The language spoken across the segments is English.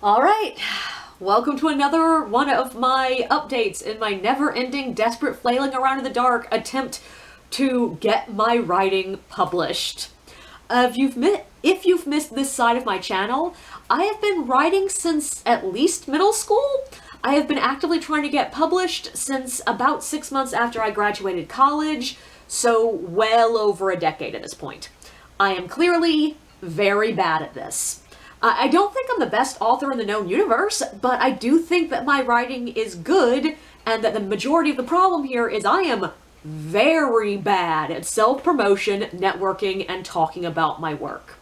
All right, welcome to another one of my updates in my never-ending, desperate flailing around in the dark attempt to get my writing published. If you've missed this side of my channel, I have been writing since at least middle school. I have been actively trying to get published since about 6 months after I graduated college, so well over a decade at this point. I am clearly very bad at this. I don't think I'm the best author in the known universe, but I do think that my writing is good, and that the majority of the problem here is I am very bad at self-promotion, networking, and talking about my work.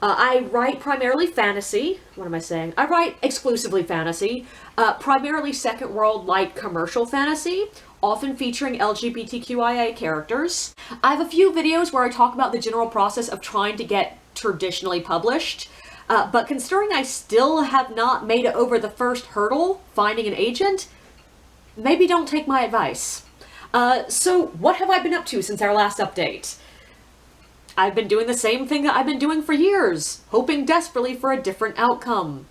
I write primarily fantasy. What am I saying? I write exclusively fantasy, primarily second world light commercial fantasy, often featuring LGBTQIA characters. I have a few videos where I talk about the general process of trying to get traditionally published. But considering I still have not made it over the first hurdle, finding an agent, maybe don't take my advice. So what have I been up to since our last update? I've been doing the same thing that I've been doing for years, hoping desperately for a different outcome.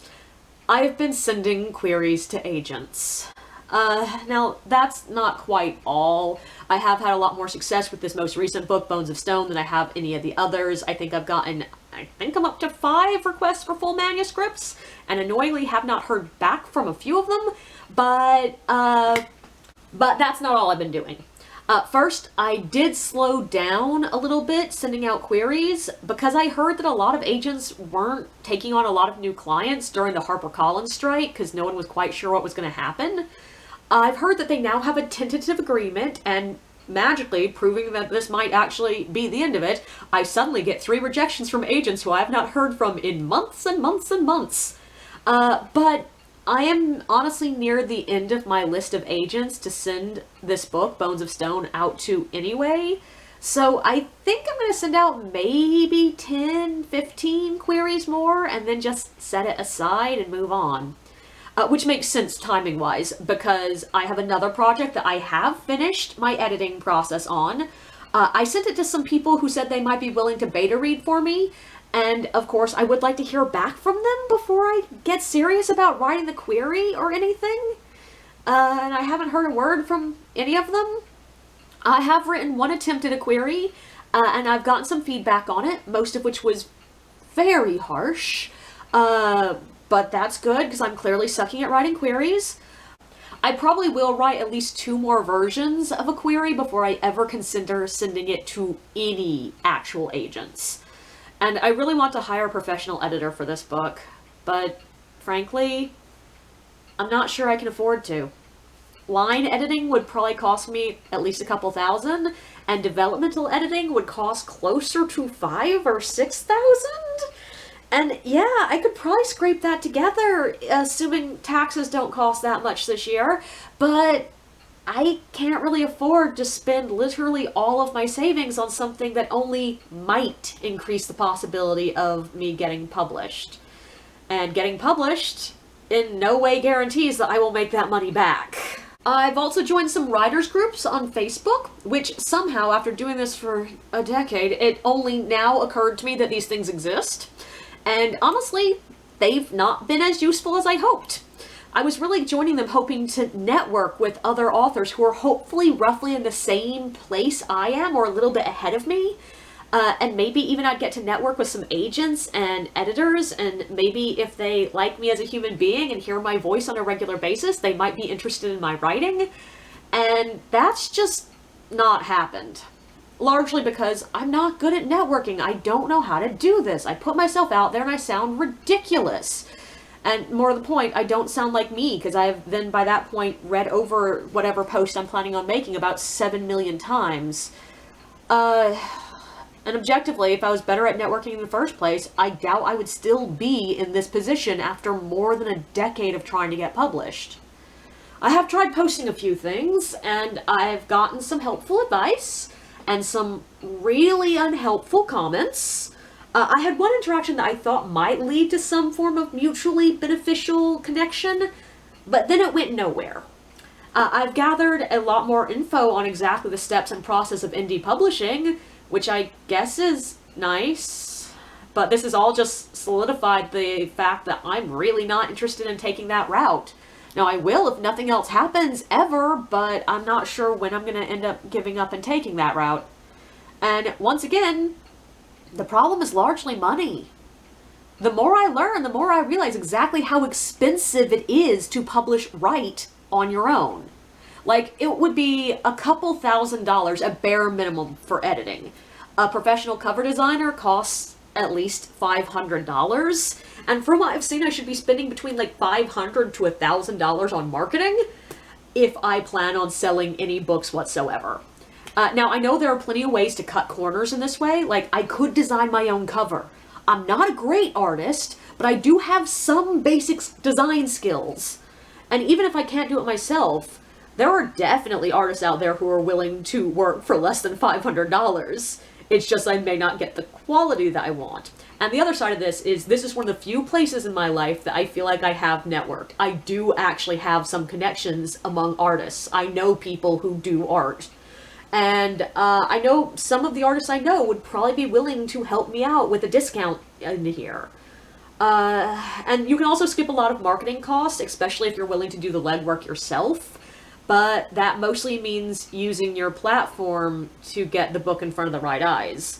I have been sending queries to agents. Now, that's not quite all. I have had a lot more success with this most recent book, Bones of Stone, than I have any of the others. I think I'm up to 5 requests for full manuscripts, and annoyingly have not heard back from a few of them, but that's not all I've been doing. First, I did slow down a little bit sending out queries because I heard that a lot of agents weren't taking on a lot of new clients during the HarperCollins strike because no one was quite sure what was going to happen. I've heard that they now have a tentative agreement, and magically, proving that this might actually be the end of it, I suddenly get 3 rejections from agents who I have not heard from in months and months and months. But I am honestly near the end of my list of agents to send this book, Bones of Stone, out to anyway. So I think I'm going to send out maybe 10, 15 queries more and then just set it aside and move on. Which makes sense timing-wise, because I have another project that I have finished my editing process on. I sent it to some people who said they might be willing to beta read for me, and of course I would like to hear back from them before I get serious about writing the query or anything. And I haven't heard a word from any of them. I have written one attempt at a query, and I've gotten some feedback on it, most of which was very harsh. But that's good, because I'm clearly sucking at writing queries. I probably will write at least 2 more versions of a query before I ever consider sending it to any actual agents. And I really want to hire a professional editor for this book, but frankly, I'm not sure I can afford to. Line editing would probably cost me at least a couple thousand, and developmental editing would cost closer to $5,000 or $6,000? And yeah, I could probably scrape that together, assuming taxes don't cost that much this year, but I can't really afford to spend literally all of my savings on something that only might increase the possibility of me getting published. And getting published in no way guarantees that I will make that money back. I've also joined some writers groups on Facebook, which somehow, after doing this for a decade, it only now occurred to me that these things exist. And honestly, they've not been as useful as I hoped. I was really joining them hoping to network with other authors who are hopefully roughly in the same place I am, or a little bit ahead of me. And maybe even I'd get to network with some agents and editors, and maybe if they like me as a human being and hear my voice on a regular basis, they might be interested in my writing. And that's just not happened. Largely because I'm not good at networking. I don't know how to do this. I put myself out there and I sound ridiculous. And more to the point, I don't sound like me, because I've then by that point read over whatever post I'm planning on making about 7 million times. And objectively, if I was better at networking in the first place, I doubt I would still be in this position after more than a decade of trying to get published. I have tried posting a few things, and I've gotten some helpful advice, and some really unhelpful comments. I had one interaction that I thought might lead to some form of mutually beneficial connection, but then it went nowhere. I've gathered a lot more info on exactly the steps and process of indie publishing, which I guess is nice. But this has all just solidified the fact that I'm really not interested in taking that route. Now, I will if nothing else happens ever, but I'm not sure when I'm going to end up giving up and taking that route. And once again, the problem is largely money. The more I learn, the more I realize exactly how expensive it is to publish right on your own. Like, it would be a couple $1,000s at bare minimum for editing. A professional cover designer costs at least $500. And from what I've seen, I should be spending between like $500 to $1,000 on marketing if I plan on selling any books whatsoever. Now, I know there are plenty of ways to cut corners in this way. Like, I could design my own cover. I'm not a great artist, but I do have some basic design skills. And even if I can't do it myself, there are definitely artists out there who are willing to work for less than $500. It's just I may not get the quality that I want. And the other side of this is one of the few places in my life that I feel like I have networked. I do actually have some connections among artists. I know people who do art. And I know some of the artists I know would probably be willing to help me out with a discount in here. And you can also skip a lot of marketing costs, especially if you're willing to do the legwork yourself. But that mostly means using your platform to get the book in front of the right eyes.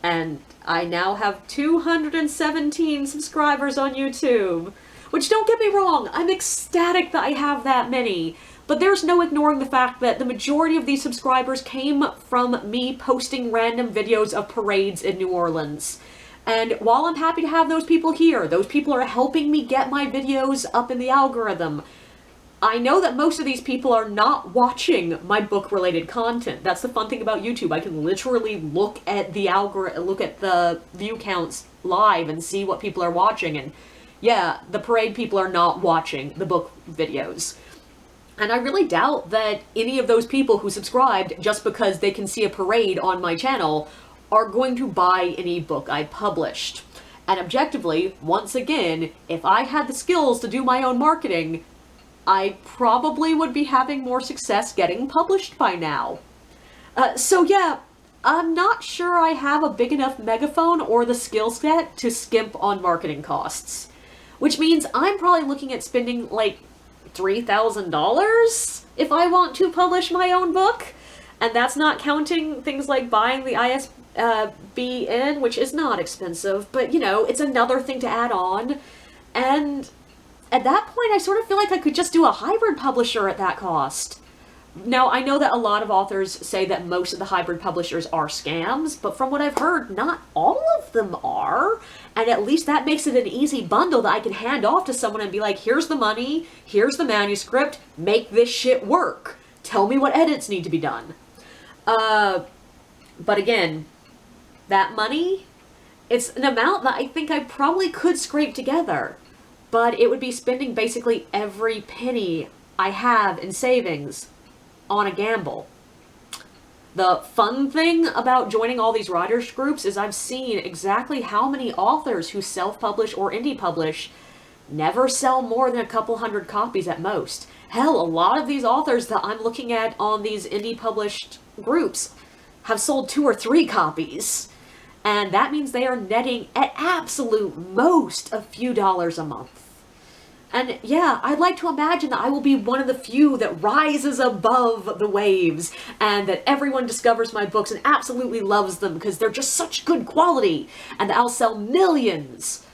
And I now have 217 subscribers on YouTube. Which, don't get me wrong, I'm ecstatic that I have that many. But there's no ignoring the fact that the majority of these subscribers came from me posting random videos of parades in New Orleans. And while I'm happy to have those people here, those people are helping me get my videos up in the algorithm. I know that most of these people are not watching my book-related content. That's the fun thing about YouTube. I can literally look at the view counts live and see what people are watching. And yeah, the parade people are not watching the book videos. And I really doubt that any of those people who subscribed just because they can see a parade on my channel are going to buy any book I published. And objectively, once again, if I had the skills to do my own marketing, I probably would be having more success getting published by now. So yeah, I'm not sure I have a big enough megaphone or the skill set to skimp on marketing costs. Which means I'm probably looking at spending like $3,000 if I want to publish my own book. And that's not counting things like buying the ISBN, which is not expensive, but you know, it's another thing to add on. And at that point, I sort of feel like I could just do a hybrid publisher at that cost. Now, I know that a lot of authors say that most of the hybrid publishers are scams, but from what I've heard, not all of them are. And at least that makes it an easy bundle that I can hand off to someone and be like, here's the money, here's the manuscript, make this shit work. Tell me what edits need to be done. But again, that money, it's an amount that I think I probably could scrape together. But it would be spending basically every penny I have in savings on a gamble. The fun thing about joining all these writers groups is I've seen exactly how many authors who self-publish or indie publish never sell more than a couple hundred copies at most. Hell, a lot of these authors that I'm looking at on these indie published groups have sold 2 or 3 copies. And that means they are netting at absolute most a few dollars a month. And yeah, I'd like to imagine that I will be one of the few that rises above the waves and that everyone discovers my books and absolutely loves them because they're just such good quality and that I'll sell millions.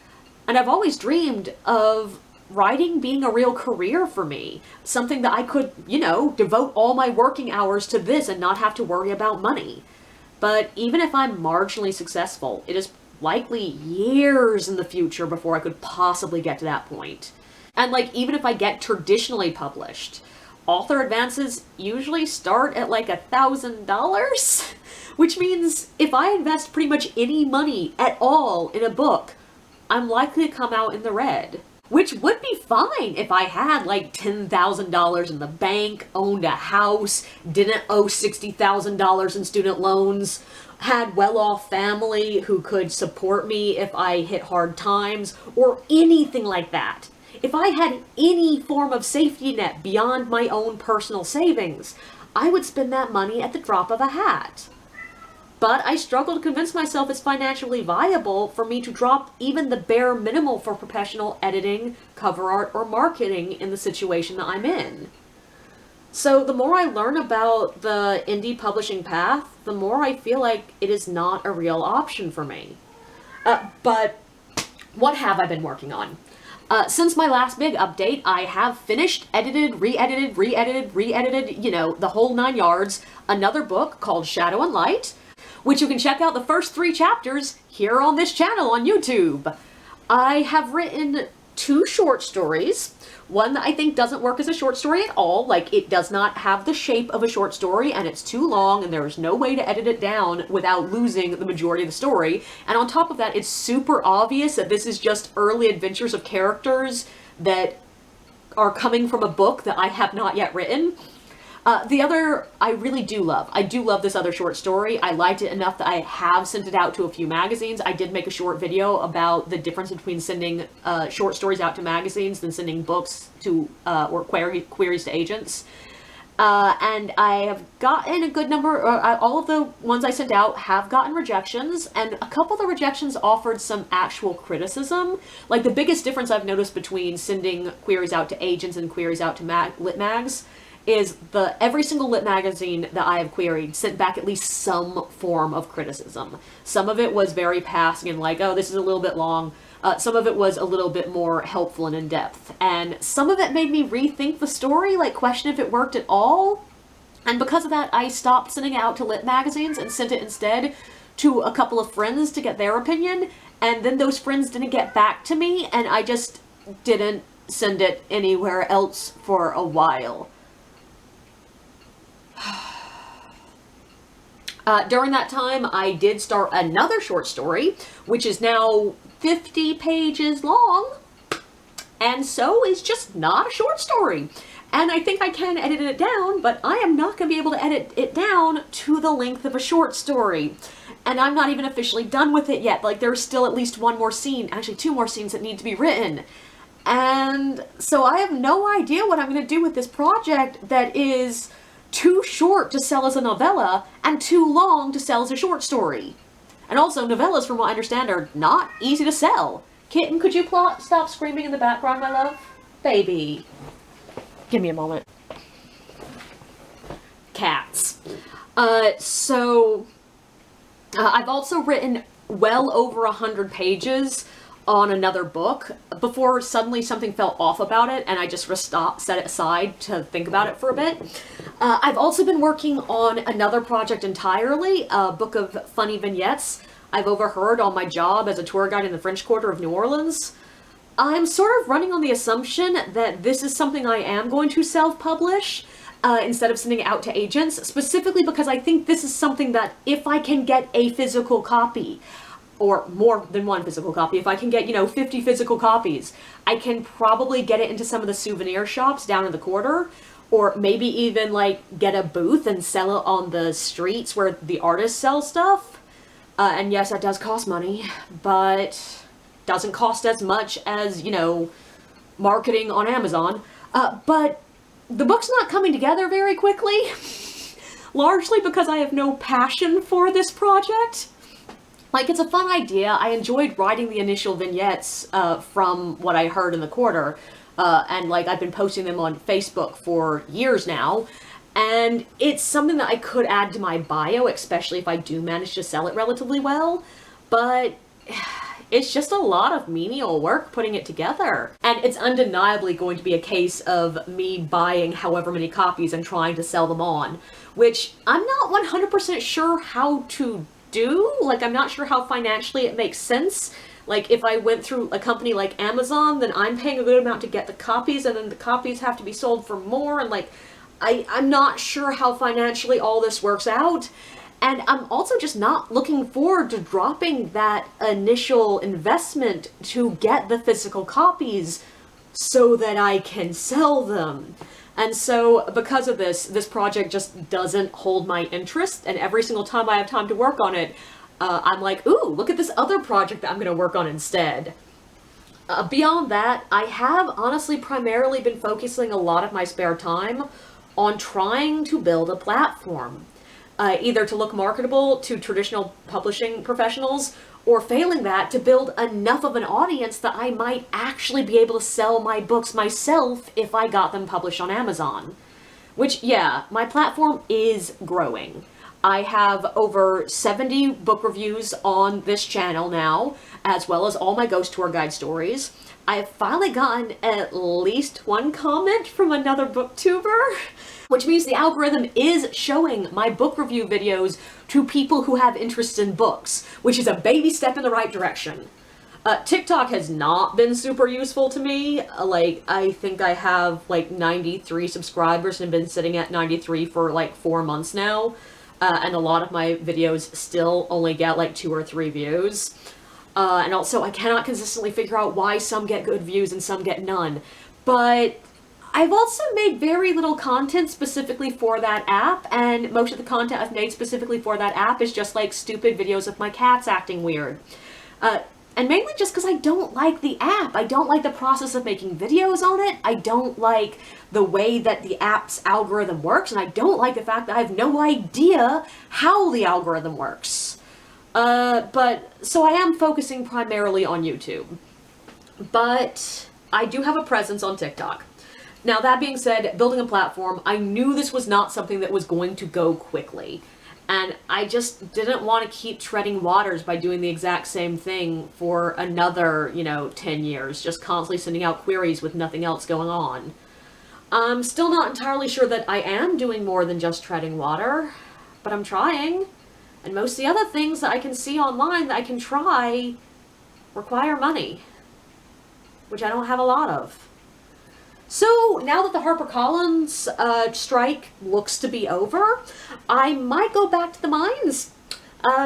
And I've always dreamed of writing being a real career for me. Something that I could, you know, devote all my working hours to this and not have to worry about money. But even if I'm marginally successful, it is likely years in the future before I could possibly get to that point. And like, even if I get traditionally published, author advances usually start at like $1,000, which means if I invest pretty much any money at all in a book, I'm likely to come out in the red. Which would be fine if I had like $10,000 in the bank, owned a house, didn't owe $60,000 in student loans, had well-off family who could support me if I hit hard times, or anything like that. If I had any form of safety net beyond my own personal savings, I would spend that money at the drop of a hat. but I struggle to convince myself it's financially viable for me to drop even the bare minimal for professional editing, cover art, or marketing in the situation that I'm in. So the more I learn about the indie publishing path, the more I feel like it is not a real option for me. But what have I been working on? Since my last big update, I have finished, edited, re-edited, the whole 9 yards, another book called Shadow and Light, which you can check out the first 3 chapters here on this channel on YouTube. I have written 2 short stories. One that I think doesn't work as a short story at all, like it does not have the shape of a short story and it's too long and there is no way to edit it down without losing the majority of the story. And on top of that, it's super obvious that this is just early adventures of characters that are coming from a book that I have not yet written. The other, I really do love. I do love this other short story. I liked it enough that I have sent it out to a few magazines. I did make a short video about the difference between sending short stories out to magazines than sending books to, or queries to agents. And I have gotten a good number, all of the ones I sent out have gotten rejections, and a couple of the rejections offered some actual criticism. Like the biggest difference I've noticed between sending queries out to agents and queries out to lit mags is every single lit magazine that I have queried sent back at least some form of criticism. Some of it was very passing and like, oh, this is a little bit long. Some of it was a little bit more helpful and in-depth. And some of it made me rethink the story, like question if it worked at all. And because of that, I stopped sending it out to lit magazines and sent it instead to a couple of friends to get their opinion. And then those friends didn't get back to me, and I just didn't send it anywhere else for a while. During that time, I did start another short story, which is now 50 pages long, and so it's just not a short story. And I think I can edit it down, but I am not going to be able to edit it down to the length of a short story. And I'm not even officially done with it yet. Like, there's still at least 1 more scene, actually 2 more scenes that need to be written. And so I have no idea what I'm going to do with this project that is too short to sell as a novella and too long to sell as a short story. And also, novellas, from what I understand, are not easy to sell. Kitten, could you stop screaming in the background, my love? Baby. Give me a moment. Cats. I've also written well over 100 pages on another book before suddenly something felt off about it and I just set it aside to think about it for a bit. I've also been working on another project entirely, a book of funny vignettes I've overheard on my job as a tour guide in the French Quarter of New Orleans. I'm sort of running on the assumption that this is something I am going to self-publish instead of sending it out to agents, specifically because I think this is something that if I can get a physical copy, or more than 1 physical copy, if I can get, 50 physical copies, I can probably get it into some of the souvenir shops down in the quarter, or maybe even, get a booth and sell it on the streets where the artists sell stuff. And yes, that does cost money, but doesn't cost as much as, marketing on Amazon. But the book's not coming together very quickly, largely because I have no passion for this project. Like, it's a fun idea. I enjoyed writing the initial vignettes from what I heard in the quarter, and I've been posting them on Facebook for years now, and it's something that I could add to my bio, especially if I do manage to sell it relatively well, but it's just a lot of menial work putting it together. And it's undeniably going to be a case of me buying however many copies and trying to sell them on, which I'm not 100% sure how to do. I'm not sure how financially it makes sense. If I went through a company like Amazon, then I'm paying a good amount to get the copies, and then the copies have to be sold for more, and I'm not sure how financially all this works out. And I'm also just not looking forward to dropping that initial investment to get the physical copies so that I can sell them. And so, because of this project just doesn't hold my interest, and every single time I have time to work on it, I'm like, ooh, look at this other project that I'm going to work on instead. Beyond that, I have honestly primarily been focusing a lot of my spare time on trying to build a platform. either to look marketable to traditional publishing professionals, or failing that, to build enough of an audience that I might actually be able to sell my books myself if I got them published on Amazon. Which, yeah, my platform is growing. I have over 70 book reviews on this channel now, as well as all my ghost tour guide stories. I've finally gotten at least one comment from another booktuber, which means the algorithm is showing my book review videos to people who have interest in books, which is a baby step in the right direction. TikTok has not been super useful to me. I think I have 93 subscribers and been sitting at 93 for 4 months now. And a lot of my videos still only get 2 or 3 views. And also I cannot consistently figure out why some get good views and some get none. But I've also made very little content specifically for that app, and most of the content I've made specifically for that app is just stupid videos of my cats acting weird. And mainly just because I don't like the app. I don't like the process of making videos on it. I don't like the way that the app's algorithm works, and I don't like the fact that I have no idea how the algorithm works. So I am focusing primarily on YouTube. But I do have a presence on TikTok. Now, that being said, building a platform, I knew this was not something that was going to go quickly. And I just didn't want to keep treading waters by doing the exact same thing for another, 10 years, just constantly sending out queries with nothing else going on. I'm still not entirely sure that I am doing more than just treading water, but I'm trying. And most of the other things that I can see online that I can try require money, which I don't have a lot of. So now that the HarperCollins strike looks to be over, I might go back to the mines,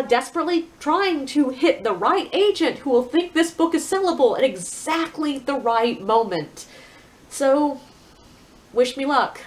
desperately trying to hit the right agent who will think this book is sellable at exactly the right moment. So, wish me luck.